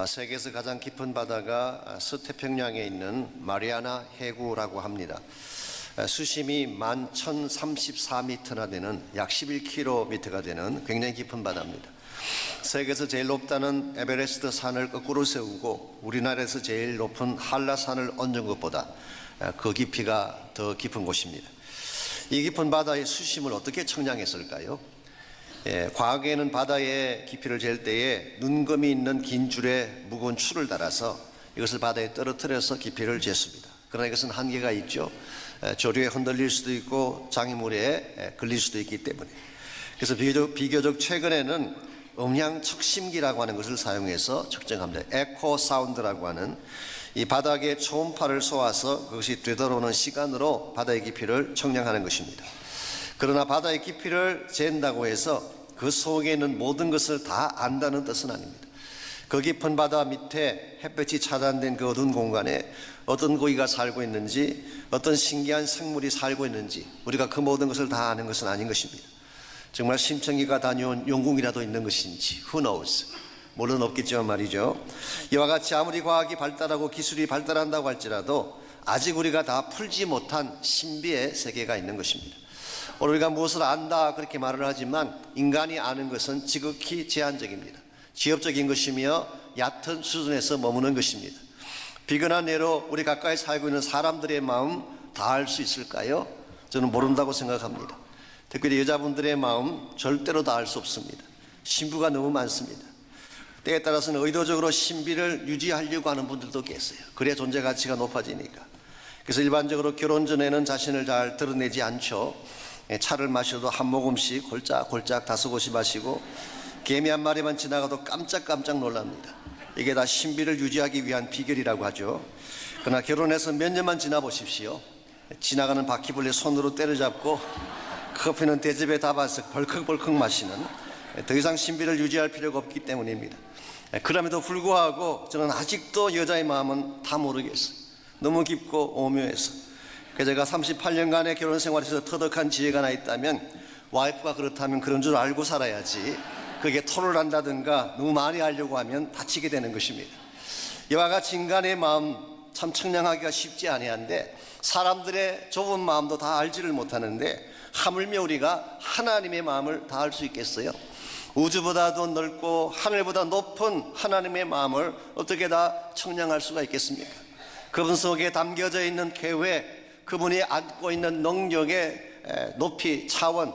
세계에서 가장 깊은 바다가 서태평양에 있는 마리아나 해구라고 합니다. 수심이 11,034m나 되는 약 11km가 되는 굉장히 깊은 바다입니다. 세계에서 제일 높다는 에베레스트 산을 거꾸로 세우고 우리나라에서 제일 높은 한라산을 얹은 것보다 그 깊이가 더 깊은 곳입니다. 이 깊은 바다의 수심을 어떻게 측량했을까요? 과거에는 바다의 깊이를 잴 때에 눈금이 있는 긴 줄에 무거운 추를 달아서 이것을 바다에 떨어뜨려서 깊이를 쟀습니다. 그러나 이것은 한계가 있죠. 조류에 흔들릴 수도 있고 장애물에 걸릴 수도 있기 때문에. 그래서 비교적 최근에는 음향 측심기라고 하는 것을 사용해서 측정합니다. 에코 사운드라고 하는 이 바닥에 초음파를 쏘아서 그것이 되돌아오는 시간으로 바다의 깊이를 측량하는 것입니다. 그러나 바다의 깊이를 잰다고 해서 그 속에 있는 모든 것을 다 안다는 뜻은 아닙니다. 그 깊은 바다 밑에 햇볕이 차단된 그 어두운 공간에 어떤 고기가 살고 있는지, 어떤 신기한 생물이 살고 있는지 우리가 그 모든 것을 다 아는 것은 아닌 것입니다. 정말 심청이가 다녀온 영궁이라도 있는 것인지 who knows, 물론 없겠지만 말이죠. 이와 같이 아무리 과학이 발달하고 기술이 발달한다고 할지라도 아직 우리가 다 풀지 못한 신비의 세계가 있는 것입니다. 오늘 우리가 무엇을 안다 그렇게 말을 하지만 인간이 아는 것은 지극히 제한적입니다. 지엽적인 것이며 얕은 수준에서 머무는 것입니다. 비근한 예로 우리 가까이 살고 있는 사람들의 마음 다 알 수 있을까요? 저는 모른다고 생각합니다. 특별히 여자분들의 마음 절대로 다 알 수 없습니다. 신부가 너무 많습니다. 때에 따라서는 의도적으로 신비를 유지하려고 하는 분들도 계세요. 그래야 존재 가치가 높아지니까. 그래서 일반적으로 결혼 전에는 자신을 잘 드러내지 않죠. 차를 마셔도 한 모금씩 골짝골짝 다소곳이 마시고 개미 한 마리만 지나가도 깜짝깜짝 놀랍니다. 이게 다 신비를 유지하기 위한 비결이라고 하죠. 그러나 결혼해서 몇 년만 지나보십시오. 지나가는 바퀴벌레 손으로 때려잡고 커피는 대접에 담아서 벌컥벌컥 마시는, 더 이상 신비를 유지할 필요가 없기 때문입니다. 그럼에도 불구하고 저는 아직도 여자의 마음은 다 모르겠어요. 너무 깊고 오묘해서. 제가 38년간의 결혼 생활에서 터득한 지혜가 하나 있다면, 와이프가 그렇다면 그런 줄 알고 살아야지 그게 토를 한다든가 너무 많이 하려고 하면 다치게 되는 것입니다. 이와 같이 인간의 마음 참 측량하기가 쉽지 아니한데, 사람들의 좁은 마음도 다 알지를 못하는데 하물며 우리가 하나님의 마음을 다 알 수 있겠어요? 우주보다도 넓고 하늘보다 높은 하나님의 마음을 어떻게 다 측량할 수가 있겠습니까? 그분 속에 담겨져 있는 계획, 그분이 안고 있는 능력의 높이, 차원,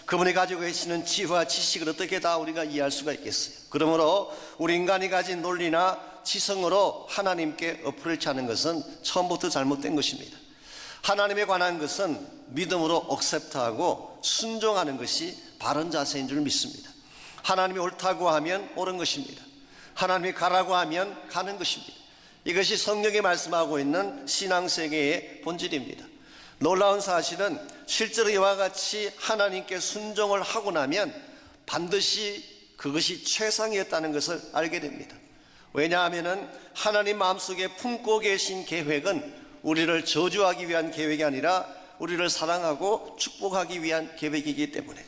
그분이 가지고 계시는 지혜와 지식을 어떻게 다 우리가 이해할 수가 있겠어요? 그러므로 우리 인간이 가진 논리나 지성으로 하나님께 어프로치 하는 것은 처음부터 잘못된 것입니다. 하나님에 관한 것은 믿음으로 액셉트하고 순종하는 것이 바른 자세인 줄 믿습니다. 하나님이 옳다고 하면 옳은 것입니다. 하나님이 가라고 하면 가는 것입니다. 이것이 성경이 말씀하고 있는 신앙세계의 본질입니다. 놀라운 사실은 실제로 이와 같이 하나님께 순종을 하고 나면 반드시 그것이 최상이었다는 것을 알게 됩니다. 왜냐하면 하나님 마음속에 품고 계신 계획은 우리를 저주하기 위한 계획이 아니라 우리를 사랑하고 축복하기 위한 계획이기 때문에,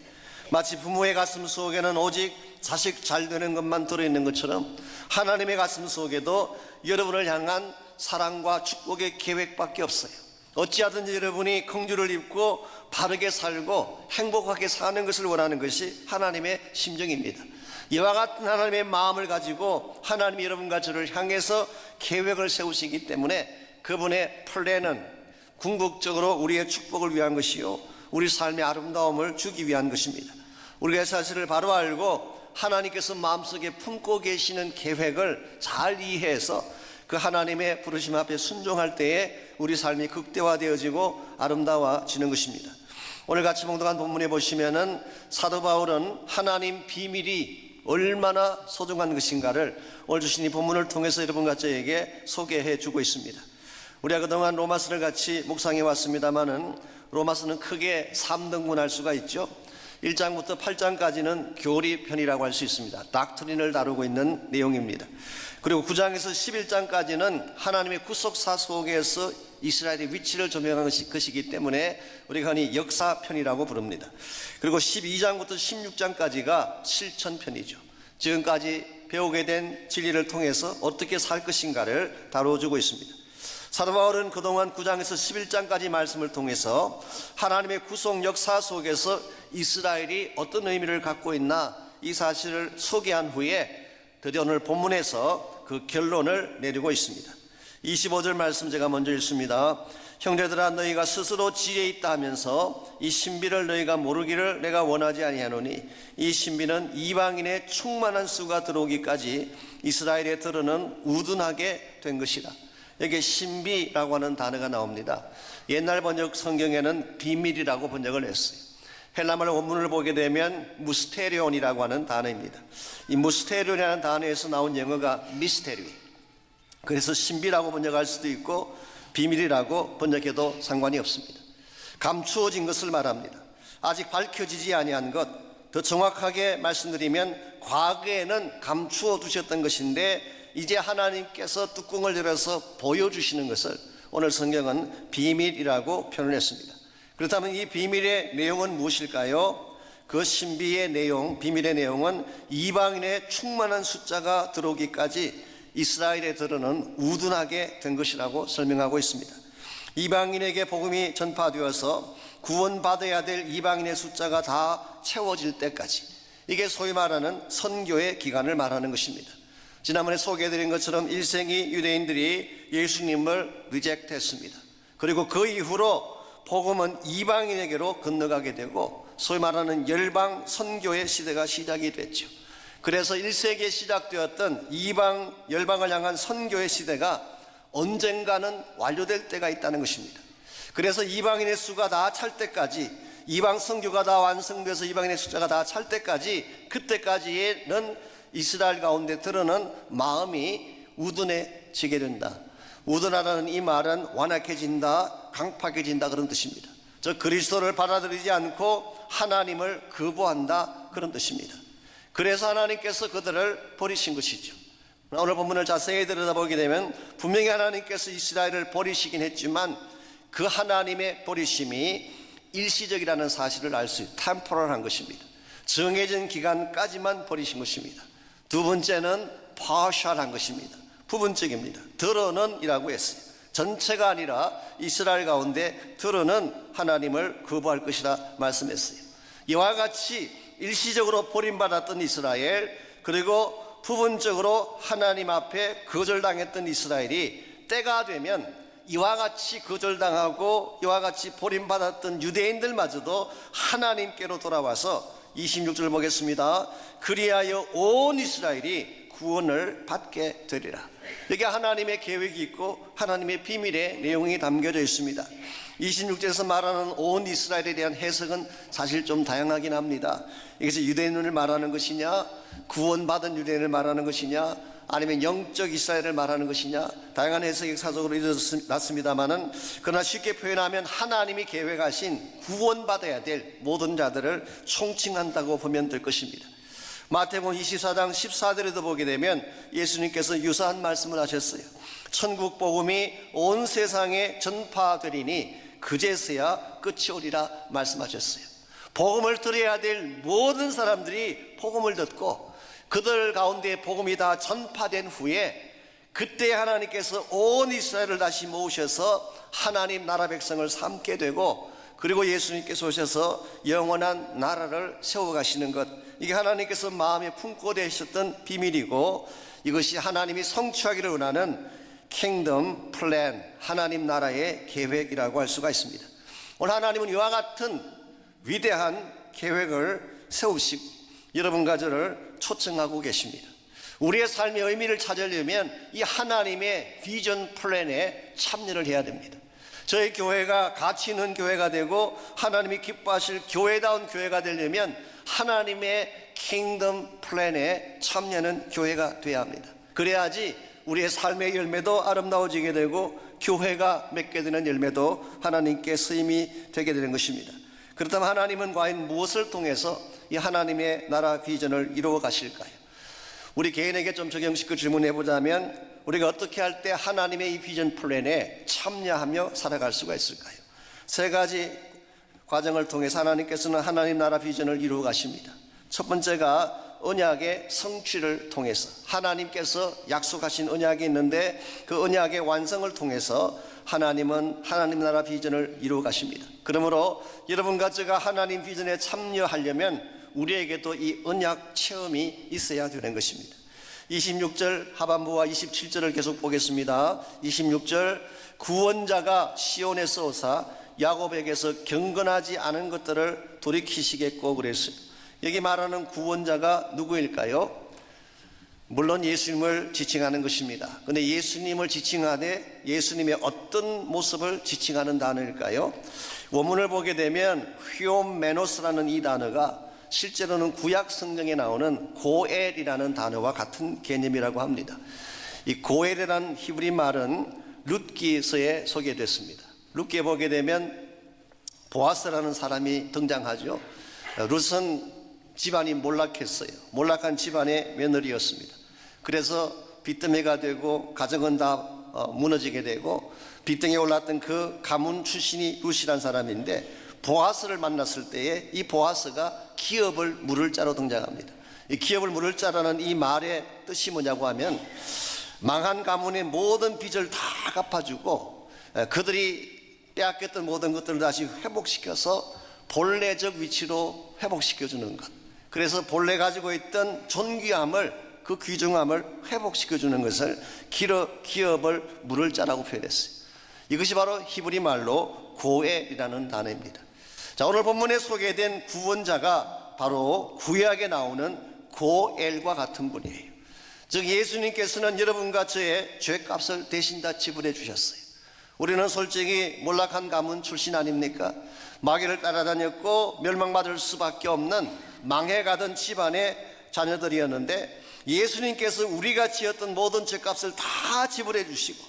마치 부모의 가슴 속에는 오직 자식 잘 되는 것만 들어있는 것처럼 하나님의 가슴 속에도 여러분을 향한 사랑과 축복의 계획밖에 없어요. 어찌하든지 여러분이 긍휼을 입고 바르게 살고 행복하게 사는 것을 원하는 것이 하나님의 심정입니다. 이와 같은 하나님의 마음을 가지고 하나님이 여러분과 저를 향해서 계획을 세우시기 때문에 그분의 플랜은 궁극적으로 우리의 축복을 위한 것이요, 우리 삶의 아름다움을 주기 위한 것입니다. 우리가 이 사실을 바로 알고 하나님께서 마음속에 품고 계시는 계획을 잘 이해해서 그 하나님의 부르심 앞에 순종할 때에 우리 삶이 극대화되어지고 아름다워지는 것입니다. 오늘 같이 봉독한 본문에 보시면은 사도 바울은 하나님 비밀이 얼마나 소중한 것인가를 오늘 주신 이 본문을 통해서 여러분과 저에게 소개해 주고 있습니다. 우리가 그동안 로마서를 같이 묵상해 왔습니다마는 로마서는 크게 3등분할 수가 있죠. 1장부터 8장까지는 교리편이라고 할 수 있습니다. 닥트린을 다루고 있는 내용입니다. 그리고 9장에서 11장까지는 하나님의 구속사 속에서 이스라엘의 위치를 조명한 것이기 때문에 우리가 흔히 역사편이라고 부릅니다. 그리고 12장부터 16장까지가 실천편이죠. 지금까지 배우게 된 진리를 통해서 어떻게 살 것인가를 다뤄주고 있습니다. 사도 바울은 그동안 9장에서 11장까지 말씀을 통해서 하나님의 구속 역사 속에서 이스라엘이 어떤 의미를 갖고 있나 이 사실을 소개한 후에 드디어 오늘 본문에서 그 결론을 내리고 있습니다. 25절 말씀 제가 먼저 읽습니다. 형제들아, 너희가 스스로 지혜 있다 하면서 이 신비를 너희가 모르기를 내가 원하지 아니하노니 이 신비는 이방인의 충만한 수가 들어오기까지 이스라엘에 들어는 우둔하게 된 것이라. 여기에 신비라고 하는 단어가 나옵니다. 옛날 번역 성경에는 비밀이라고 번역을 했어요. 헬라말 원문을 보게 되면 무스테리온이라고 하는 단어입니다. 이 무스테리온이라는 단어에서 나온 영어가 미스테리, 그래서 신비라고 번역할 수도 있고 비밀이라고 번역해도 상관이 없습니다. 감추어진 것을 말합니다. 아직 밝혀지지 아니한 것, 더 정확하게 말씀드리면 과거에는 감추어 두셨던 것인데 이제 하나님께서 뚜껑을 열어서 보여주시는 것을 오늘 성경은 비밀이라고 표현했습니다. 그렇다면 이 비밀의 내용은 무엇일까요? 그 신비의 내용, 비밀의 내용은 이방인의 충만한 숫자가 들어오기까지 이스라엘에 들어는 우둔하게 된 것이라고 설명하고 있습니다. 이방인에게 복음이 전파되어서 구원받아야 될 이방인의 숫자가 다 채워질 때까지, 이게 소위 말하는 선교의 기간을 말하는 것입니다. 지난번에 소개해드린 것처럼 1세기 유대인들이 예수님을 리젝트했습니다. 그리고 그 이후로 복음은 이방인에게로 건너가게 되고 소위 말하는 열방 선교의 시대가 시작이 됐죠. 그래서 1세기에 시작되었던 이방 열방을 향한 선교의 시대가 언젠가는 완료될 때가 있다는 것입니다. 그래서 이방인의 수가 다 찰 때까지, 이방 선교가 다 완성돼서 이방인의 숫자가 다 찰 때까지, 그때까지는 이스라엘 가운데 드러난 마음이 우둔해지게 된다. 우둔하라는 이 말은 완악해진다, 강팍해진다 그런 뜻입니다. 저 그리스도를 받아들이지 않고 하나님을 거부한다 그런 뜻입니다. 그래서 하나님께서 그들을 버리신 것이죠. 오늘 본문을 자세히 들여다보게 되면 분명히 하나님께서 이스라엘을 버리시긴 했지만 그 하나님의 버리심이 일시적이라는 사실을 알 수 있어요. 템포럴한 것입니다. 정해진 기간까지만 버리신 것입니다. 두 번째는 partial한 것입니다. 부분적입니다. 들어는 이라고 했어요. 전체가 아니라 이스라엘 가운데 들어는 하나님을 거부할 것이라 말씀했어요. 이와 같이 일시적으로 버림받았던 이스라엘, 그리고 부분적으로 하나님 앞에 거절당했던 이스라엘이 때가 되면 이와 같이 거절당하고 이와 같이 버림받았던 유대인들마저도 하나님께로 돌아와서 26절 보겠습니다. 그리하여 온 이스라엘이 구원을 받게 되리라. 여기 하나님의 계획이 있고 하나님의 비밀의 내용이 담겨져 있습니다. 26절에서 말하는 온 이스라엘에 대한 해석은 사실 좀 다양하긴 합니다. 이것이 유대인을 말하는 것이냐, 구원받은 유대인을 말하는 것이냐, 아니면 영적 이스라엘을 말하는 것이냐, 다양한 해석이 역사적으로 일어났습니다만은, 그러나 쉽게 표현하면 하나님이 계획하신 구원받아야 될 모든 자들을 총칭한다고 보면 될 것입니다. 마태복음 24장 14절에도 보게 되면 예수님께서 유사한 말씀을 하셨어요. 천국 복음이 온 세상에 전파되리니 그제서야 끝이 오리라 말씀하셨어요. 복음을 들어야 될 모든 사람들이 복음을 듣고 그들 가운데 복음이 다 전파된 후에 그때 하나님께서 온 이스라엘을 다시 모으셔서 하나님 나라 백성을 삼게 되고, 그리고 예수님께서 오셔서 영원한 나라를 세워가시는 것, 이게 하나님께서 마음에 품고 계셨던 비밀이고, 이것이 하나님이 성취하기를 원하는 킹덤 플랜, 하나님 나라의 계획이라고 할 수가 있습니다. 오늘 하나님은 이와 같은 위대한 계획을 세우시고 여러분과 저를 초청하고 계십니다. 우리의 삶의 의미를 찾으려면 이 하나님의 비전 플랜에 참여를 해야 됩니다. 저희 교회가 가치 있는 교회가 되고 하나님이 기뻐하실 교회다운 교회가 되려면 하나님의 킹덤 플랜에 참여하는 교회가 되어야 합니다. 그래야지 우리의 삶의 열매도 아름다워지게 되고 교회가 맺게 되는 열매도 하나님께 쓰임이 되게 되는 것입니다. 그렇다면 하나님은 과연 무엇을 통해서 이 하나님의 나라 비전을 이루어 가실까요? 우리 개인에게 좀 적용시켜 질문해 보자면 우리가 어떻게 할 때 하나님의 이 비전 플랜에 참여하며 살아갈 수가 있을까요? 세 가지 과정을 통해서 하나님께서는 하나님 나라 비전을 이루어 가십니다. 첫 번째가 언약의 성취를 통해서 하나님께서 약속하신 언약이 있는데 그 언약의 완성을 통해서 하나님은 하나님 나라 비전을 이루어 가십니다. 그러므로 여러분과 제가 하나님 비전에 참여하려면 우리에게도 이 언약 체험이 있어야 되는 것입니다. 26절 하반부와 27절을 계속 보겠습니다. 26절 구원자가 시온에서 오사 야곱에게서 경건하지 않은 것들을 돌이키시겠고 그랬어요. 여기 말하는 구원자가 누구일까요? 물론 예수님을 지칭하는 것입니다. 그런데 예수님을 지칭하되 예수님의 어떤 모습을 지칭하는 단어일까요? 원문을 보게 되면 휘오메노스라는 이 단어가 실제로는 구약 성경에 나오는 고엘이라는 단어와 같은 개념이라고 합니다. 이 고엘이라는 히브리 말은 룻기서에 소개됐습니다. 룻기에 보게 되면 보아스라는 사람이 등장하죠. 룻은 집안이 몰락했어요. 몰락한 집안의 며느리였습니다. 그래서 빚더미가 되고 가정은 다 무너지게 되고 빚덩이에 올랐던 그 가문 출신이 룻이라는 사람인데 보아스를 만났을 때에 이 보아스가 기업을 물을 자로 등장합니다. 이 기업을 물을 자라는 이 말의 뜻이 뭐냐고 하면 망한 가문의 모든 빚을 다 갚아주고 그들이 빼앗겼던 모든 것들을 다시 회복시켜서 본래적 위치로 회복시켜주는 것. 그래서 본래 가지고 있던 존귀함을 그 귀중함을 회복시켜주는 것을 기업을 물을 자라고 표현했어요. 이것이 바로 히브리 말로 고엘이라는 단어입니다. 자, 오늘 본문에 소개된 구원자가 바로 구약에 나오는 고엘과 같은 분이에요. 즉 예수님께서는 여러분과 저의 죄값을 대신 다 지불해 주셨어요. 우리는 솔직히 몰락한 가문 출신 아닙니까? 마귀를 따라다녔고 멸망받을 수밖에 없는 망해가던 집안의 자녀들이었는데 예수님께서 우리가 지었던 모든 죄값을 다 지불해 주시고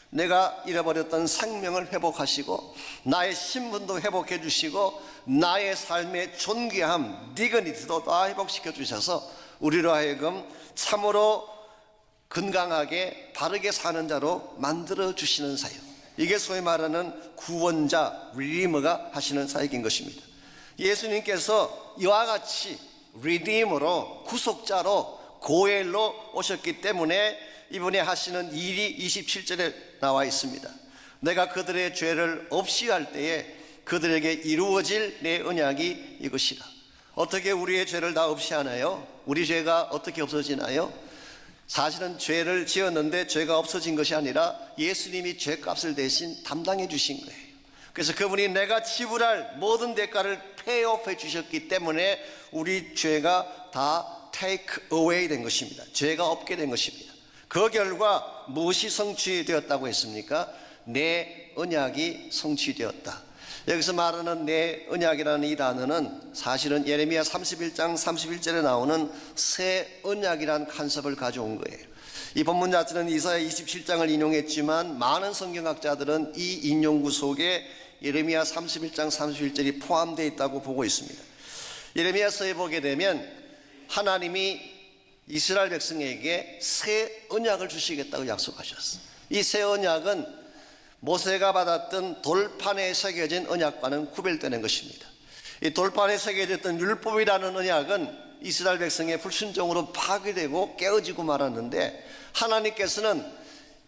내가 잃어버렸던 생명을 회복하시고 나의 신분도 회복해 주시고 나의 삶의 존귀함, 디그니티도 다 회복시켜 주셔서 우리로 하여금 참으로 건강하게 바르게 사는 자로 만들어 주시는 사역. 이게 소위 말하는 구원자, 리디머가 하시는 사역인 것입니다. 예수님께서 이와 같이 리디머로 구속자로 고엘로 오셨기 때문에 이분이 하시는 일이 27절에 나와 있습니다. 내가 그들의 죄를 없이 할 때에 그들에게 이루어질 내 언약이 이것이다. 어떻게 우리의 죄를 다 없이 하나요? 우리 죄가 어떻게 없어지나요? 사실은 죄를 지었는데 죄가 없어진 것이 아니라 예수님이 죄값을 대신 담당해 주신 거예요. 그래서 그분이 내가 지불할 모든 대가를 페이오프 주셨기 때문에 우리 죄가 다 take away 된 것입니다. 죄가 없게 된 것입니다. 그 결과 무엇이 성취되었다고 했습니까? 내 언약이 성취되었다. 여기서 말하는 내 언약이라는 이 단어는 사실은 예레미야 31장 31절에 나오는 새 언약이라는 컨셉을 가져온 거예요. 이 본문 자체는 이사야 27장을 인용했지만 많은 성경학자들은 이 인용구 속에 예레미야 31장 31절이 포함되어 있다고 보고 있습니다. 예레미야서에 보게 되면 하나님이 이스라엘 백성에게 새 언약을 주시겠다고 약속하셨어요. 이 새 언약은 모세가 받았던 돌판에 새겨진 언약과는 구별되는 것입니다. 이 돌판에 새겨졌던 율법이라는 언약은 이스라엘 백성의 불순종으로 파괴되고 깨어지고 말았는데 하나님께서는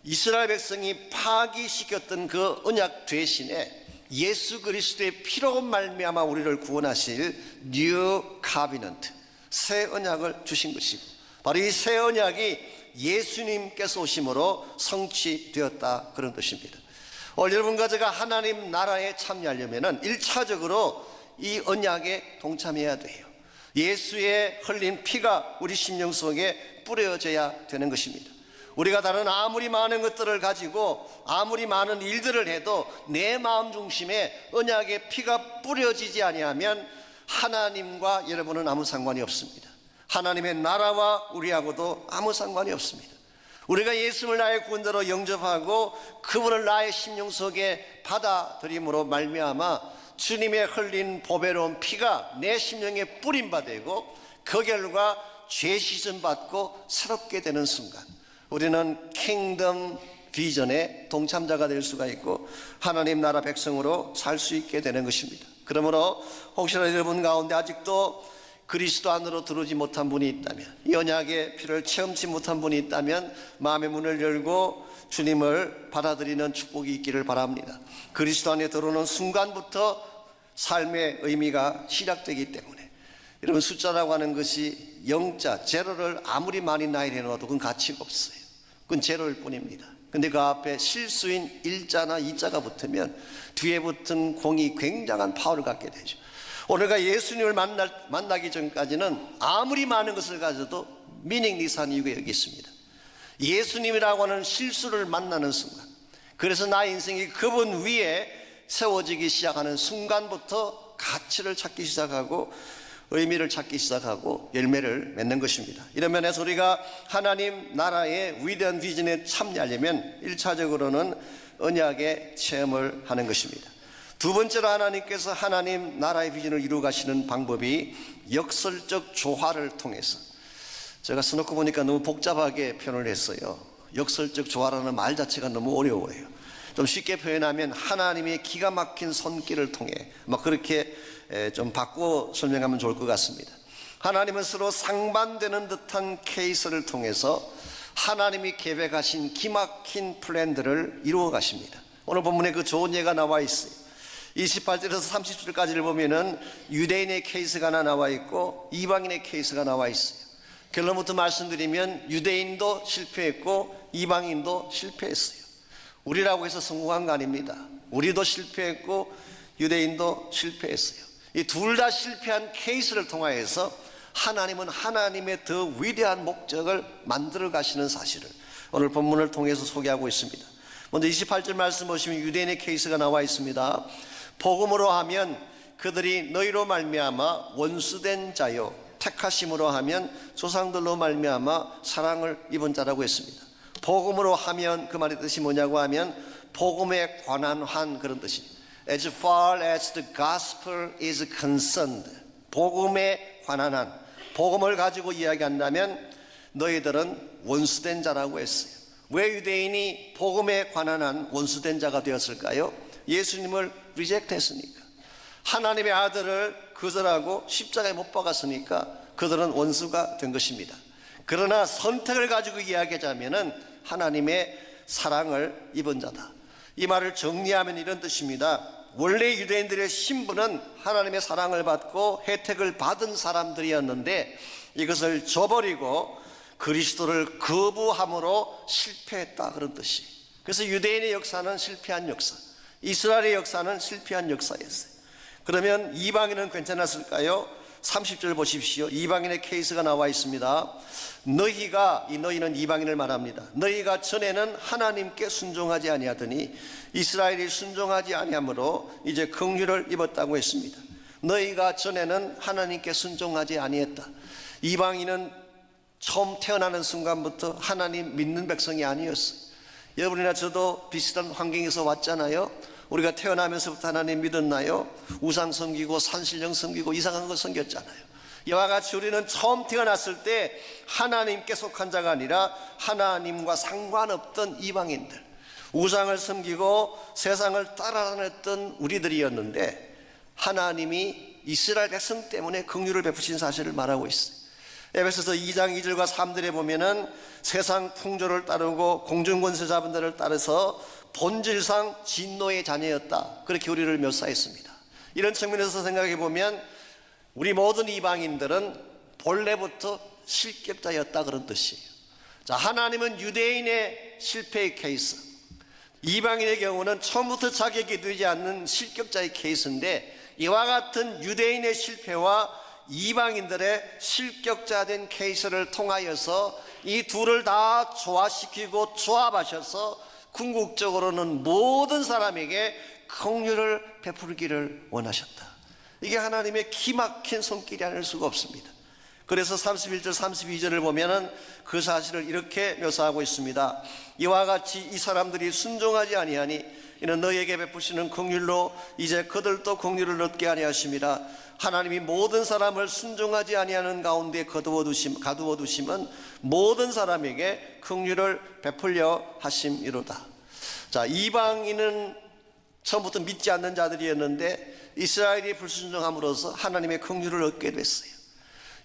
이스라엘 백성이 파기시켰던 그 언약 대신에 예수 그리스도의 피로 말미암아 우리를 구원하실 뉴 카비넌트, 새 언약을 주신 것이고 바로 이 새 언약이 예수님께서 오심으로 성취되었다 그런 것입니다. 오늘 여러분과 제가 하나님 나라에 참여하려면 1차적으로 이 언약에 동참해야 돼요. 예수의 흘린 피가 우리 심령 속에 뿌려져야 되는 것입니다. 우리가 다른 아무리 많은 것들을 가지고 아무리 많은 일들을 해도 내 마음 중심에 언약의 피가 뿌려지지 아니하면 하나님과 여러분은 아무 상관이 없습니다. 하나님의 나라와 우리하고도 아무 상관이 없습니다. 우리가 예수를 나의 구원자로 영접하고 그분을 나의 심령 속에 받아들임으로 말미암아 주님의 흘린 보배로운 피가 내 심령에 뿌림 바 되고 그 결과 죄 씻음 받고 새롭게 되는 순간 우리는 킹덤 비전의 동참자가 될 수가 있고 하나님 나라 백성으로 살 수 있게 되는 것입니다. 그러므로 혹시나 여러분 가운데 아직도 그리스도 안으로 들어오지 못한 분이 있다면, 이 언약의 피를 체험치 못한 분이 있다면 마음의 문을 열고 주님을 받아들이는 축복이 있기를 바랍니다. 그리스도 안에 들어오는 순간부터 삶의 의미가 시작되기 때문에, 여러분, 숫자라고 하는 것이 영자, 제로를 아무리 많이 나열해 놓아도 그건 가치가 없어요. 그건 제로일 뿐입니다. 근데 그 앞에 실수인 일자나 이자가 붙으면 뒤에 붙은 공이 굉장한 파워를 갖게 되죠. 오늘가 예수님을 만나기 전까지는 아무리 많은 것을 가져도 미닝리스한 이유가 여기 있습니다. 예수님이라고 하는 실수를 만나는 순간, 그래서 나의 인생이 그분 위에 세워지기 시작하는 순간부터 가치를 찾기 시작하고 의미를 찾기 시작하고 열매를 맺는 것입니다. 이런 면에서 우리가 하나님 나라의 위대한 비전에 참여하려면 1차적으로는 언약의 체험을 하는 것입니다. 두 번째로 하나님께서 하나님 나라의 비전을 이루어 가시는 방법이 역설적 조화를 통해서, 제가 써놓고 보니까 너무 복잡하게 표현을 했어요. 역설적 조화라는 말 자체가 너무 어려워요. 좀 쉽게 표현하면 하나님의 기가 막힌 손길을 통해, 그렇게 좀 바꿔 설명하면 좋을 것 같습니다. 하나님은 서로 상반되는 듯한 케이스를 통해서 하나님이 계획하신 기막힌 플랜들을 이루어 가십니다. 오늘 본문에 그 좋은 예가 나와 있어요. 28절에서 30절까지를 보면은 유대인의 케이스가 하나 나와 있고 이방인의 케이스가 나와 있어요. 결론부터 말씀드리면 유대인도 실패했고 이방인도 실패했어요. 우리라고 해서 성공한 거 아닙니다. 우리도 실패했고 유대인도 실패했어요. 이 둘 다 실패한 케이스를 통하여서 하나님은 하나님의 더 위대한 목적을 만들어 가시는 사실을 오늘 본문을 통해서 소개하고 있습니다. 먼저 28절 말씀 보시면 유대인의 케이스가 나와 있습니다. 복음으로 하면 그들이 너희로 말미암아 원수된 자요, 택하심으로 하면 조상들로 말미암아 사랑을 입은 자라고 했습니다. 복음으로 하면 그 말의 뜻이 뭐냐고 하면 복음에 관한 한, 그런 뜻입니다. As far as the gospel is concerned, 복음에 관한 한, 복음을 가지고 이야기한다면 너희들은 원수된 자라고 했어요. 왜 유대인이 복음에 관한 한 원수된 자가 되었을까요? 예수님을 리젝트했으니까, 하나님의 아들을 거절하고 십자가에 못 박았으니까 그들은 원수가 된 것입니다. 그러나 선택을 가지고 이야기하자면 하나님의 사랑을 입은 자다. 이 말을 정리하면 이런 뜻입니다. 원래 유대인들의 신분은 하나님의 사랑을 받고 혜택을 받은 사람들이었는데 이것을 저버리고 그리스도를 거부함으로 실패했다, 그런 뜻이. 그래서 유대인의 역사는 실패한 역사, 이스라엘의 역사는 실패한 역사였어요. 그러면 이방인은 괜찮았을까요? 30절 보십시오. 이방인의 케이스가 나와 있습니다. 너희가, 이 너희는 이방인을 말합니다. 너희가 전에는 하나님께 순종하지 아니하더니 이스라엘이 순종하지 아니하므로 이제 긍휼을 입었다고 했습니다. 너희가 전에는 하나님께 순종하지 아니했다. 이방인은 처음 태어나는 순간부터 하나님 믿는 백성이 아니었어요. 여러분이나 저도 비슷한 환경에서 왔잖아요. 우리가 태어나면서부터 하나님 믿었나요? 우상 섬기고 산신령 섬기고 이상한 거 섬겼잖아요. 이와 같이 우리는 처음 태어났을 때 하나님께 속한 자가 아니라 하나님과 상관없던 이방인들, 우상을 섬기고 세상을 따라다녔던 우리들이었는데 하나님이 이스라엘 백성 때문에 긍휼을 베푸신 사실을 말하고 있어요. 에베소서 2장 2절과 3절에 보면은 세상 풍조를 따르고 공중권세자분들을 따라서 본질상 진노의 자녀였다, 그렇게 우리를 묘사했습니다. 이런 측면에서 생각해 보면 우리 모든 이방인들은 본래부터 실격자였다, 그런 뜻이에요. 자, 하나님은 유대인의 실패의 케이스, 이방인의 경우는 처음부터 자격이 되지 않는 실격자의 케이스인데, 이와 같은 유대인의 실패와 이방인들의 실격자된 케이스를 통하여서 이 둘을 다 조화시키고 조합하셔서 궁극적으로는 모든 사람에게 긍휼을 베풀기를 원하셨다. 이게 하나님의 기막힌 손길이 아닐 수가 없습니다. 그래서 31절 32절을 보면은 그 사실을 이렇게 묘사하고 있습니다. 이와 같이 이 사람들이 순종하지 아니하니 이는 너희에게 베푸시는 긍휼로 이제 그들도 긍휼을 얻게 아니하심이라. 하나님이 모든 사람을 순종하지 아니하는 가운데 가두어 두심은 모든 사람에게 긍휼을 베풀려 하심이로다. 자, 이방인은 처음부터 믿지 않는 자들이었는데 이스라엘이 불순종함으로써 하나님의 긍휼을 얻게 됐어요.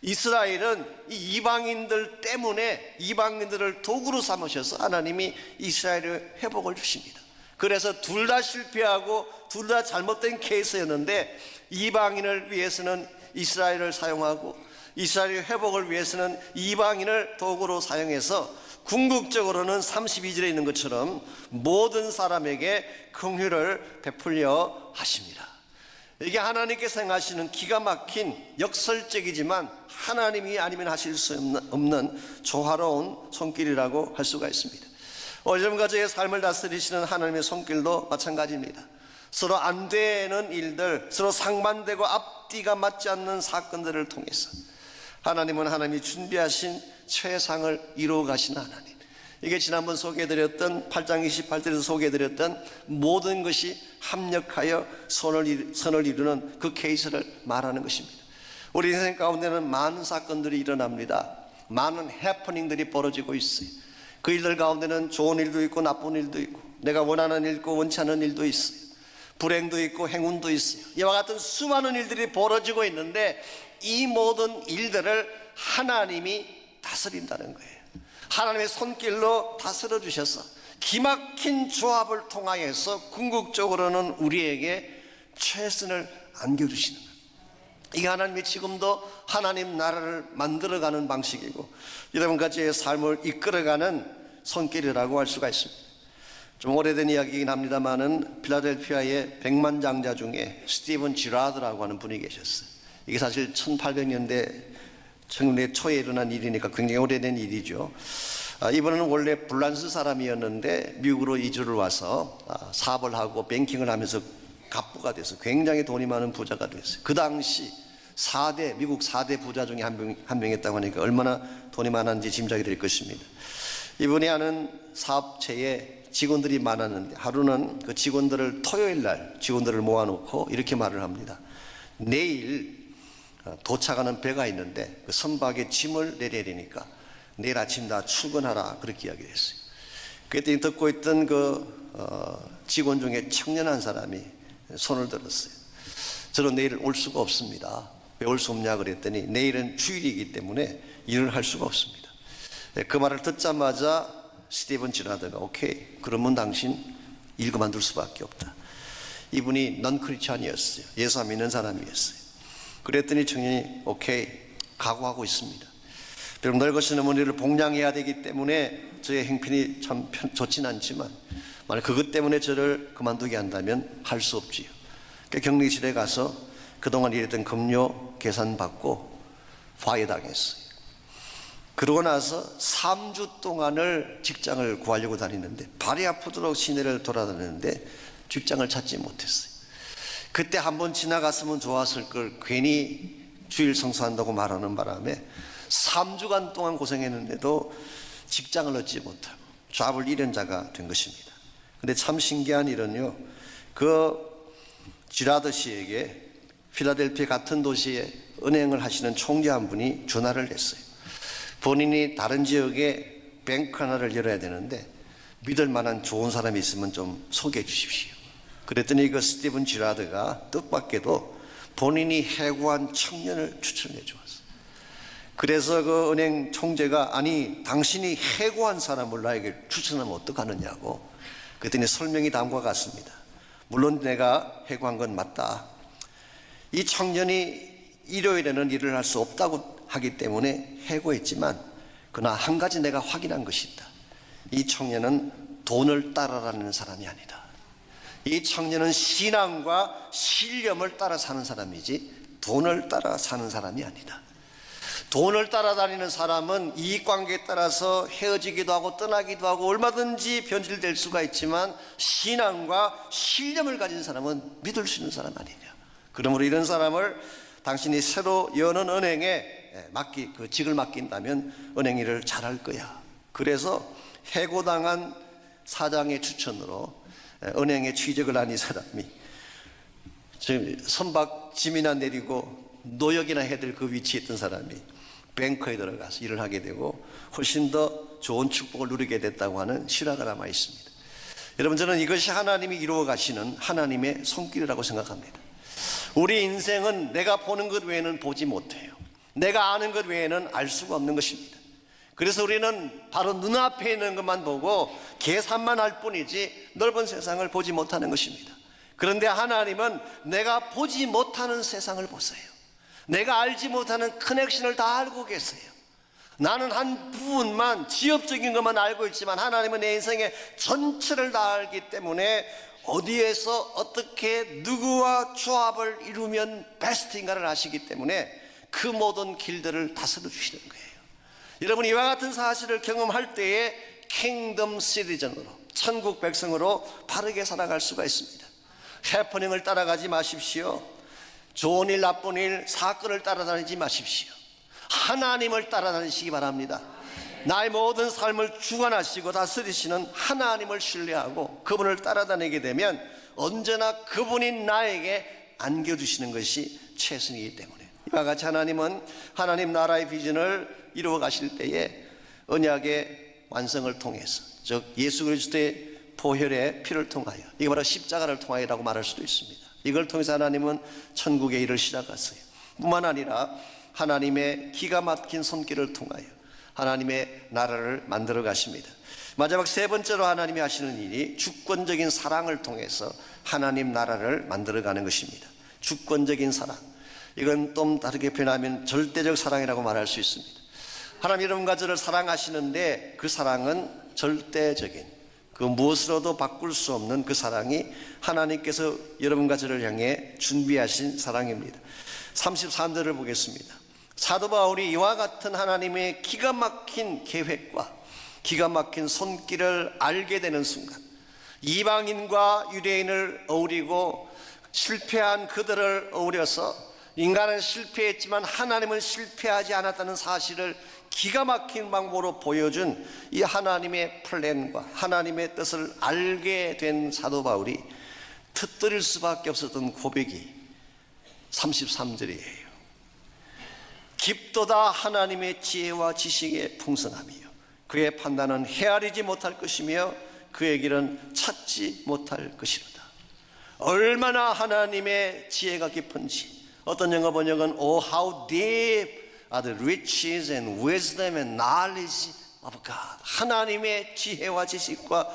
이스라엘은 이 이방인들 때문에 이방인들을 도구로 삼으셔서 하나님이 이스라엘의 회복을 주십니다. 그래서 둘 다 실패하고 둘 다 잘못된 케이스였는데 이방인을 위해서는 이스라엘을 사용하고 이스라엘의 회복을 위해서는 이방인을 도구로 사용해서 궁극적으로는 32절에 있는 것처럼 모든 사람에게 긍휼을 베풀려 하십니다. 이게 하나님께서 행하시는 기가 막힌 역설적이지만 하나님이 아니면 하실 수 없는 조화로운 손길이라고 할 수가 있습니다. 오늘과 저의 삶을 다스리시는 하나님의 손길도 마찬가지입니다. 서로 안 되는 일들, 서로 상반되고 앞뒤가 맞지 않는 사건들을 통해서 하나님은 하나님이 준비하신 최상을 이루어 가신 하나님. 이게 지난번 소개해드렸던 8장 28절에서 소개해드렸던 모든 것이 합력하여 선을 이루는 그 케이스를 말하는 것입니다. 우리 인생 가운데는 많은 사건들이 일어납니다. 많은 해프닝들이 벌어지고 있어요. 그 일들 가운데는 좋은 일도 있고 나쁜 일도 있고 내가 원하는 일도 원치 않은 일도 있어요. 불행도 있고 행운도 있어요. 이와 같은 수많은 일들이 벌어지고 있는데 이 모든 일들을 하나님이 다스린다는 거예요. 하나님의 손길로 다스려 주셔서 기막힌 조합을 통하여서 궁극적으로는 우리에게 최선을 안겨주시는 거예요. 이게 하나님이 지금도 하나님 나라를 만들어가는 방식이고 여러분까지의 삶을 이끌어가는 손길이라고 할 수가 있습니다. 좀 오래된 이야기이긴 합니다만은 필라델피아의 백만장자 중에 스티븐 지라드라고 하는 분이 계셨어요. 이게 사실 1800년대 청년의 초에 일어난 일이니까 굉장히 오래된 일이죠. 이분은 원래 불란스 사람이었는데 미국으로 이주를 와서 사업을 하고 뱅킹을 하면서 갑부가 돼서 굉장히 돈이 많은 부자가 됐어요. 그 당시 미국 4대 부자 중에 한 명이었다고 하니까 얼마나 돈이 많았는지 짐작이 될 것입니다. 이분이 하는 사업체에 직원들이 많았는데 하루는 그 직원들을 토요일 날 직원들을 모아놓고 이렇게 말을 합니다. 내일 도착하는 배가 있는데 그 선박에 짐을 내려야 되니까 내일 아침 다 출근하라 그렇게 이야기를 했어요. 그랬더니 듣고 있던 직원 중에 청년한 사람이 손을 들었어요. 저는 내일 올 수가 없습니다. 왜 올 수 없냐 그랬더니 내일은 주일이기 때문에 일을 할 수가 없습니다. 그 말을 듣자마자 스티븐 지라드가 오케이 그러면 당신 일 그만둘 수밖에 없다. 이분이 넌 크리스찬이었어요. 예수 안 믿는 사람이었어요. 그랬더니 청년이 오케이 각오하고 있습니다. 비록 늙으신 어머니를 봉양해야 되기 때문에 저의 행편이 참 좋진 않지만 만약 그것 때문에 저를 그만두게 한다면 할 수 없지요. 격리실에 가서 그동안 일했던 급료 계산받고 파해당했어요. 그러고 나서 3주 동안을 직장을 구하려고 다니는데 발이 아프도록 시내를 돌아다녔는데 직장을 찾지 못했어요. 그때 한번 지나갔으면 좋았을 걸 괜히 주일 성수한다고 말하는 바람에 3주간 동안 고생했는데도 직장을 얻지 못하고 잡을 잃은 자가 된 것입니다. 근데 참 신기한 일은요, 그 지라드 씨에게 필라델피아 같은 도시에 은행을 하시는 총재 한 분이 전화를 했어요. 본인이 다른 지역에 뱅크 하나를 열어야 되는데 믿을 만한 좋은 사람이 있으면 좀 소개해 주십시오. 그랬더니 그 스티븐 지라드가 뜻밖에도 본인이 해고한 청년을 추천해 주었어요. 그래서 그 은행 총재가 아니 당신이 해고한 사람을 나에게 추천하면 어떡하느냐고 그랬더니 설명이 다음과 같습니다. 물론 내가 해고한 건 맞다. 이 청년이 일요일에는 일을 할 수 없다고 하기 때문에 해고했지만 그러나 한 가지 내가 확인한 것이 있다. 이 청년은 돈을 따라다니는 사람이 아니다. 이 청년은 신앙과 신념을 따라 사는 사람이지 돈을 따라 사는 사람이 아니다. 돈을 따라다니는 사람은 이익관계에 따라서 헤어지기도 하고 떠나기도 하고 얼마든지 변질될 수가 있지만 신앙과 신념을 가진 사람은 믿을 수 있는 사람 아니냐. 그러므로 이런 사람을 당신이 새로 여는 은행에 직을 맡긴다면 은행 일을 잘할 거야. 그래서 해고당한 사장의 추천으로 은행에 취직을 한 이 사람이 지금 선박 짐이나 내리고 노역이나 해야 될 그 위치에 있던 사람이 뱅크에 들어가서 일을 하게 되고 훨씬 더 좋은 축복을 누리게 됐다고 하는 실화가 남아 있습니다. 여러분, 저는 이것이 하나님이 이루어 가시는 하나님의 손길이라고 생각합니다. 우리 인생은 내가 보는 것 외에는 보지 못해요. 내가 아는 것 외에는 알 수가 없는 것입니다. 그래서 우리는 바로 눈앞에 있는 것만 보고 계산만 할 뿐이지 넓은 세상을 보지 못하는 것입니다. 그런데 하나님은 내가 보지 못하는 세상을 보세요. 내가 알지 못하는 커넥션을 다 알고 계세요. 나는 한 부분만, 지엽적인 것만 알고 있지만 하나님은 내 인생의 전체를 다 알기 때문에 어디에서 어떻게 누구와 조합을 이루면 베스트인가를 아시기 때문에 그 모든 길들을 다스려 주시는 거예요. 여러분, 이와 같은 사실을 경험할 때에 킹덤 시티즌으로, 천국 백성으로 바르게 살아갈 수가 있습니다. 해퍼닝을 따라가지 마십시오. 좋은 일, 나쁜 일, 사건을 따라다니지 마십시오. 하나님을 따라다니시기 바랍니다. 나의 모든 삶을 주관하시고 다스리시는 하나님을 신뢰하고 그분을 따라다니게 되면 언제나 그분이 나에게 안겨주시는 것이 최선이기 때문에, 이와 같이 하나님은 하나님 나라의 비전을 이루어 가실 때에 언약의 완성을 통해서, 즉 예수 그리스도의 보혈의 피를 통하여, 이게 바로 십자가를 통하여라고 말할 수도 있습니다. 이걸 통해서 하나님은 천국의 일을 시작하세요. 뿐만 아니라 하나님의 기가 막힌 손길을 통하여 하나님의 나라를 만들어 가십니다. 마지막 세 번째로 하나님이 하시는 일이 주권적인 사랑을 통해서 하나님 나라를 만들어가는 것입니다. 주권적인 사랑, 이건 좀 다르게 표현하면 절대적 사랑이라고 말할 수 있습니다. 하나님 여러분과 저를 사랑하시는데 그 사랑은 절대적인, 그 무엇으로도 바꿀 수 없는 그 사랑이 하나님께서 여러분과 저를 향해 준비하신 사랑입니다. 33절을 보겠습니다. 사도 바울이 이와 같은 하나님의 기가 막힌 계획과 기가 막힌 손길을 알게 되는 순간, 이방인과 유대인을 어우리고 실패한 그들을 어우려서 인간은 실패했지만 하나님은 실패하지 않았다는 사실을 기가 막힌 방법으로 보여준 이 하나님의 플랜과 하나님의 뜻을 알게 된 사도 바울이 터뜨릴 수밖에 없었던 고백이 33절이에요. 깊도다 하나님의 지혜와 지식의 풍성함이요, 그의 판단은 헤아리지 못할 것이며 그의 길은 찾지 못할 것이로다. 얼마나 하나님의 지혜가 깊은지, 어떤 영어 번역은 Oh how deep are the riches and wisdom and knowledge of God. 하나님의 지혜와 지식과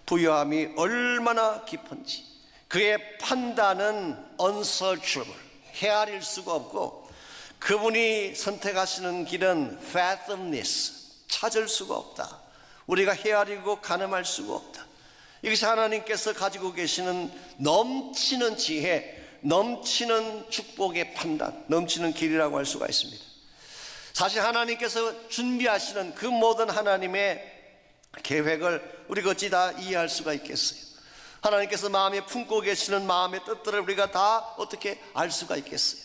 부요함이 얼마나 깊은지, 그의 판단은 unsearchable, 헤아릴 수가 없고, 그분이 선택하시는 길은 fathomless, 찾을 수가 없다. 우리가 헤아리고 가늠할 수가 없다. 이것이 하나님께서 가지고 계시는 넘치는 지혜, 넘치는 축복의 판단, 넘치는 길이라고 할 수가 있습니다. 사실 하나님께서 준비하시는 그 모든 하나님의 계획을 우리가 어찌 다 이해할 수가 있겠어요? 하나님께서 마음에 품고 계시는 마음의 뜻들을 우리가 다 어떻게 알 수가 있겠어요?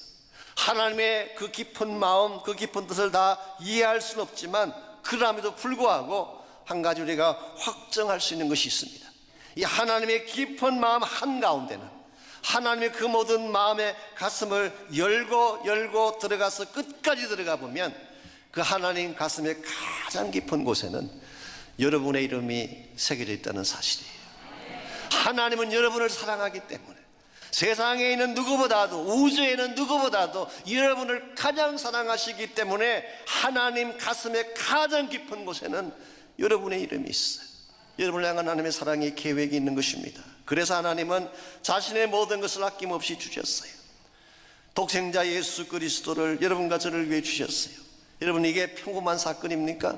하나님의 그 깊은 마음, 그 깊은 뜻을 다 이해할 수는 없지만 그럼에도 불구하고 한 가지 우리가 확정할 수 있는 것이 있습니다. 이 하나님의 깊은 마음 한가운데는 하나님의 그 모든 마음의 가슴을 열고 들어가서 끝까지 들어가 보면 그 하나님 가슴의 가장 깊은 곳에는 여러분의 이름이 새겨져 있다는 사실이에요. 하나님은 여러분을 사랑하기 때문에 세상에 있는 누구보다도, 우주에 있는 누구보다도 여러분을 가장 사랑하시기 때문에 하나님 가슴의 가장 깊은 곳에는 여러분의 이름이 있어요. 여러분을 향한 하나님의 사랑의 계획이 있는 것입니다. 그래서 하나님은 자신의 모든 것을 아낌없이 주셨어요. 독생자 예수 그리스도를 여러분과 저를 위해 주셨어요. 여러분, 이게 평범한 사건입니까?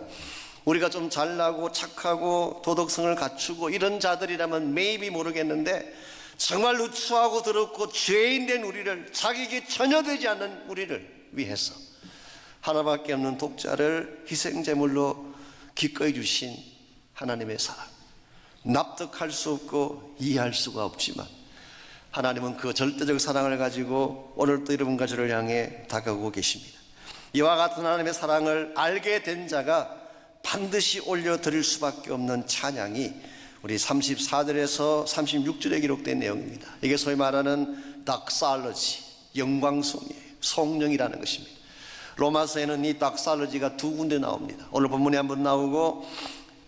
우리가 좀 잘나고 착하고 도덕성을 갖추고 이런 자들이라면 maybe 모르겠는데, 정말 누추하고 더럽고 죄인된 우리를, 자기에게 전혀 되지 않는 우리를 위해서 하나밖에 없는 독자를 희생제물로 기꺼이 주신 하나님의 사랑, 납득할 수 없고 이해할 수가 없지만 하나님은 그 절대적 사랑을 가지고 오늘도 여러분과 저를 향해 다가오고 계십니다. 이와 같은 하나님의 사랑을 알게 된 자가 반드시 올려드릴 수밖에 없는 찬양이 우리 34절에서 36절에 기록된 내용입니다. 이게 소위 말하는 닥살러지, 영광송이에요. 성령이라는 것입니다. 로마서에는 이 닥살러지가 두 군데 나옵니다. 오늘 본문에 한번 나오고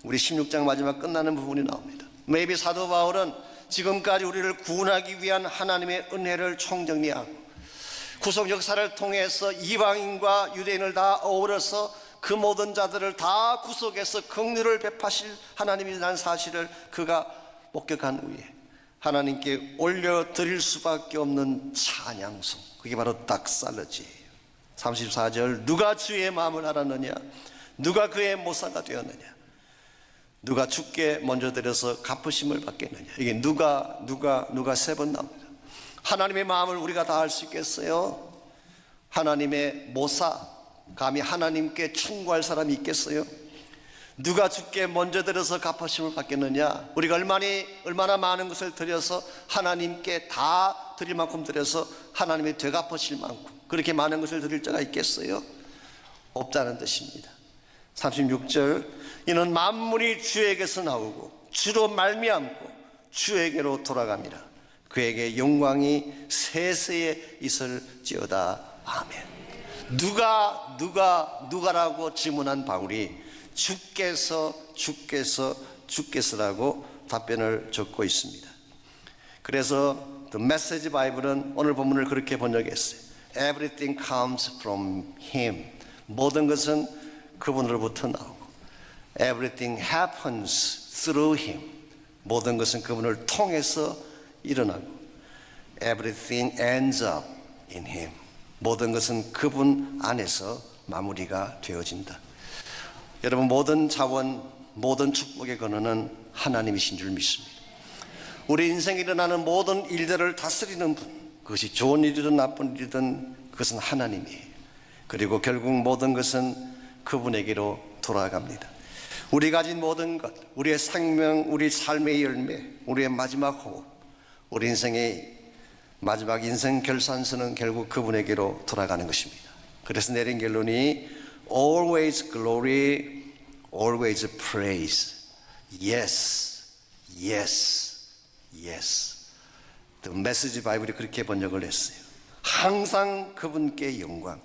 우리 16장 마지막 끝나는 부분이 나옵니다. maybe 사도 바울은 지금까지 우리를 구원하기 위한 하나님의 은혜를 총정리하고 구속 역사를 통해서 이방인과 유대인을 다 어우러서 그 모든 자들을 다 구속해서 긍휼을 베푸실 하나님이라는 사실을 그가 목격한 후에 하나님께 올려드릴 수밖에 없는 찬양송, 그게 바로 닥살러지예요. 34절, 누가 주의 마음을 알았느냐, 누가 그의 모사가 되었느냐, 누가 주께 먼저 드려서 갚으심을 받겠느냐. 이게 누가 세 번 나옵니다. 하나님의 마음을 우리가 다 알 수 있겠어요? 하나님의 모사, 감히 하나님께 충고할 사람이 있겠어요? 누가 주께 먼저 드려서 갚으심을 받겠느냐. 우리가 얼마나 많은 것을 드려서 하나님께 다 드릴 만큼 드려서 하나님이 되갚으실 만큼 그렇게 많은 것을 드릴 자가 있겠어요? 없다는 뜻입니다. 36절, 이는 만물이 주에게서 나오고 주로 말미암고 주에게로 돌아갑니다. 그에게 영광이 세세에 있을지어다. 아멘. 누가라고 질문한 바울이 주께서라고 답변을 적고 있습니다. 그래서 The Message Bible은 오늘 본문을 그렇게 번역했어요. Everything comes from Him. 모든 것은 그분으로부터 나오고 Everything happens through Him. 모든 것은 그분을 통해서 일어나고 Everything ends up in Him. 모든 것은 그분 안에서 마무리가 되어진다. 여러분, 모든 자원, 모든 축복의 근원은 하나님이신 줄 믿습니다. 우리 인생에 일어나는 모든 일들을 다스리는 분, 그것이 좋은 일이든 나쁜 일이든 그것은 하나님이에요. 그리고 결국 모든 것은 그분에게로 돌아갑니다. 우리 가진 모든 것, 우리의 생명, 우리 삶의 열매, 우리의 마지막 호흡, 우리 인생의 마지막 인생 결산서는 결국 그분에게로 돌아가는 것입니다. 그래서 내린 결론이 Always glory, always praise. Yes, yes, yes. The Message Bible이 그렇게 번역을 했어요. 항상 그분께 영광,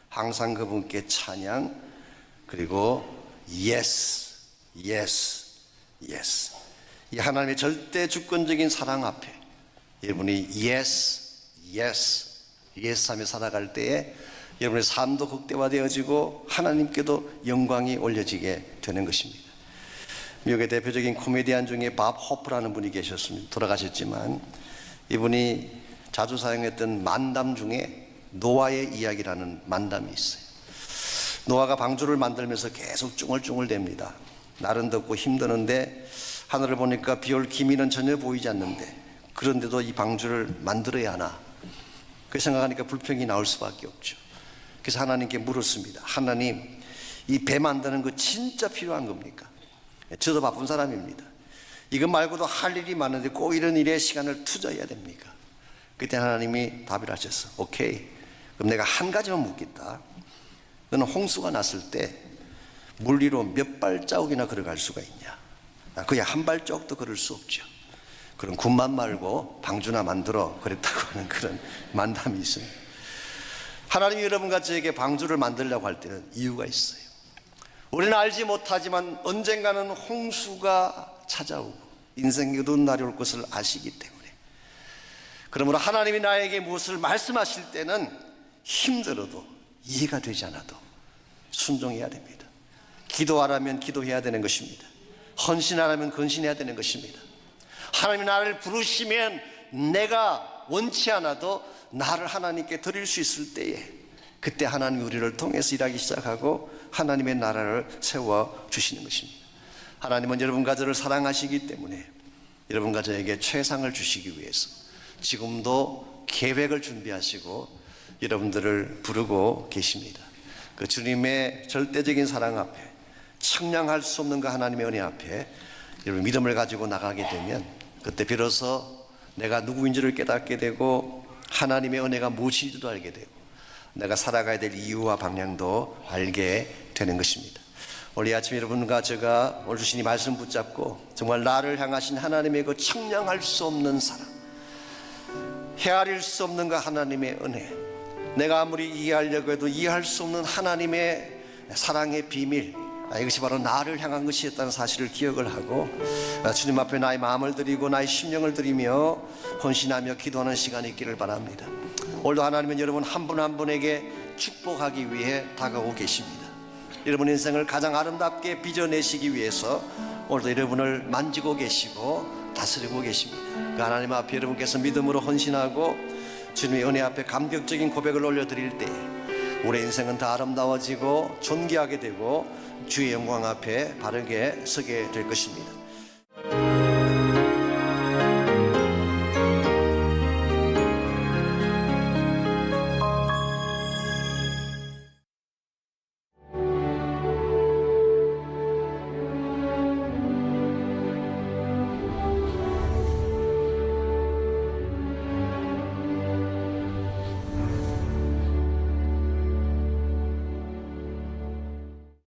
항상 그분께 찬양, 그리고 yes, yes, yes. 이 하나님의 절대 주권적인 사랑 앞에 여러분이 yes, yes, yes 하며 살아갈 때에 여러분의 삶도 극대화되어지고 하나님께도 영광이 올려지게 되는 것입니다. 미국의 대표적인 코미디언 중에 밥 호프라는 분이 계셨습니다. 돌아가셨지만 이분이 자주 사용했던 만담 중에 노아의 이야기라는 만담이 있어요. 노아가 방주를 만들면서 계속 쭝얼쭝얼댑니다. 날은 덥고 힘드는데 하늘을 보니까 비올 기미는 전혀 보이지 않는데 그런데도 이 방주를 만들어야 하나, 그 생각하니까 불평이 나올 수밖에 없죠. 그래서 하나님께 물었습니다. 하나님, 이 배 만드는 거 진짜 필요한 겁니까? 저도 바쁜 사람입니다. 이거 말고도 할 일이 많은데 꼭 이런 일에 시간을 투자해야 됩니까? 그때 하나님이 답을 하셨어. 오케이, 그럼 내가 한 가지만 묻겠다. 너는 홍수가 났을 때 물 위로 몇 발자국이나 걸어갈 수가 있냐? 그냥 한 발자국도 걸을 수 없죠. 그럼 군만 말고 방주나 만들어, 그랬다고 하는 그런 만담이 있습니다. 하나님이 여러분과 저에게 방주를 만들려고 할 때는 이유가 있어요. 우리는 알지 못하지만 언젠가는 홍수가 찾아오고 인생의 어두운 날이 올 것을 아시기 때문에, 그러므로 하나님이 나에게 무엇을 말씀하실 때는 힘들어도 이해가 되지 않아도 순종해야 됩니다. 기도하라면 기도해야 되는 것입니다. 헌신하라면 헌신해야 되는 것입니다. 하나님이 나를 부르시면 내가 원치 않아도 나를 하나님께 드릴 수 있을 때에 그때 하나님이 우리를 통해서 일하기 시작하고 하나님의 나라를 세워주시는 것입니다. 하나님은 여러분과 저를 사랑하시기 때문에 여러분과 저에게 최상을 주시기 위해서 지금도 계획을 준비하시고 여러분들을 부르고 계십니다. 그 주님의 절대적인 사랑 앞에, 청량할 수 없는 그 하나님의 은혜 앞에 여러분 믿음을 가지고 나가게 되면 그때 비로소 내가 누구인지를 깨닫게 되고 하나님의 은혜가 무엇인지도 알게 되고 내가 살아가야 될 이유와 방향도 알게 되는 것입니다. 오늘 아침 여러분과 제가 오늘 주신 이 말씀 붙잡고 정말 나를 향하신 하나님의 그 청량할 수 없는 사랑, 헤아릴 수 없는 그 하나님의 은혜, 내가 아무리 이해하려고 해도 이해할 수 없는 하나님의 사랑의 비밀, 이것이 바로 나를 향한 것이었다는 사실을 기억을 하고 주님 앞에 나의 마음을 드리고 나의 심령을 드리며 헌신하며 기도하는 시간이 있기를 바랍니다. 오늘도 하나님은 여러분 한 분 한 분에게 축복하기 위해 다가오고 계십니다. 여러분 인생을 가장 아름답게 빚어내시기 위해서 오늘도 여러분을 만지고 계시고 다스리고 계십니다. 그 하나님 앞에 여러분께서 믿음으로 헌신하고 주님의 은혜 앞에 감격적인 고백을 올려드릴 때 우리의 인생은 더 아름다워지고 존귀하게 되고 주의 영광 앞에 바르게 서게 될 것입니다.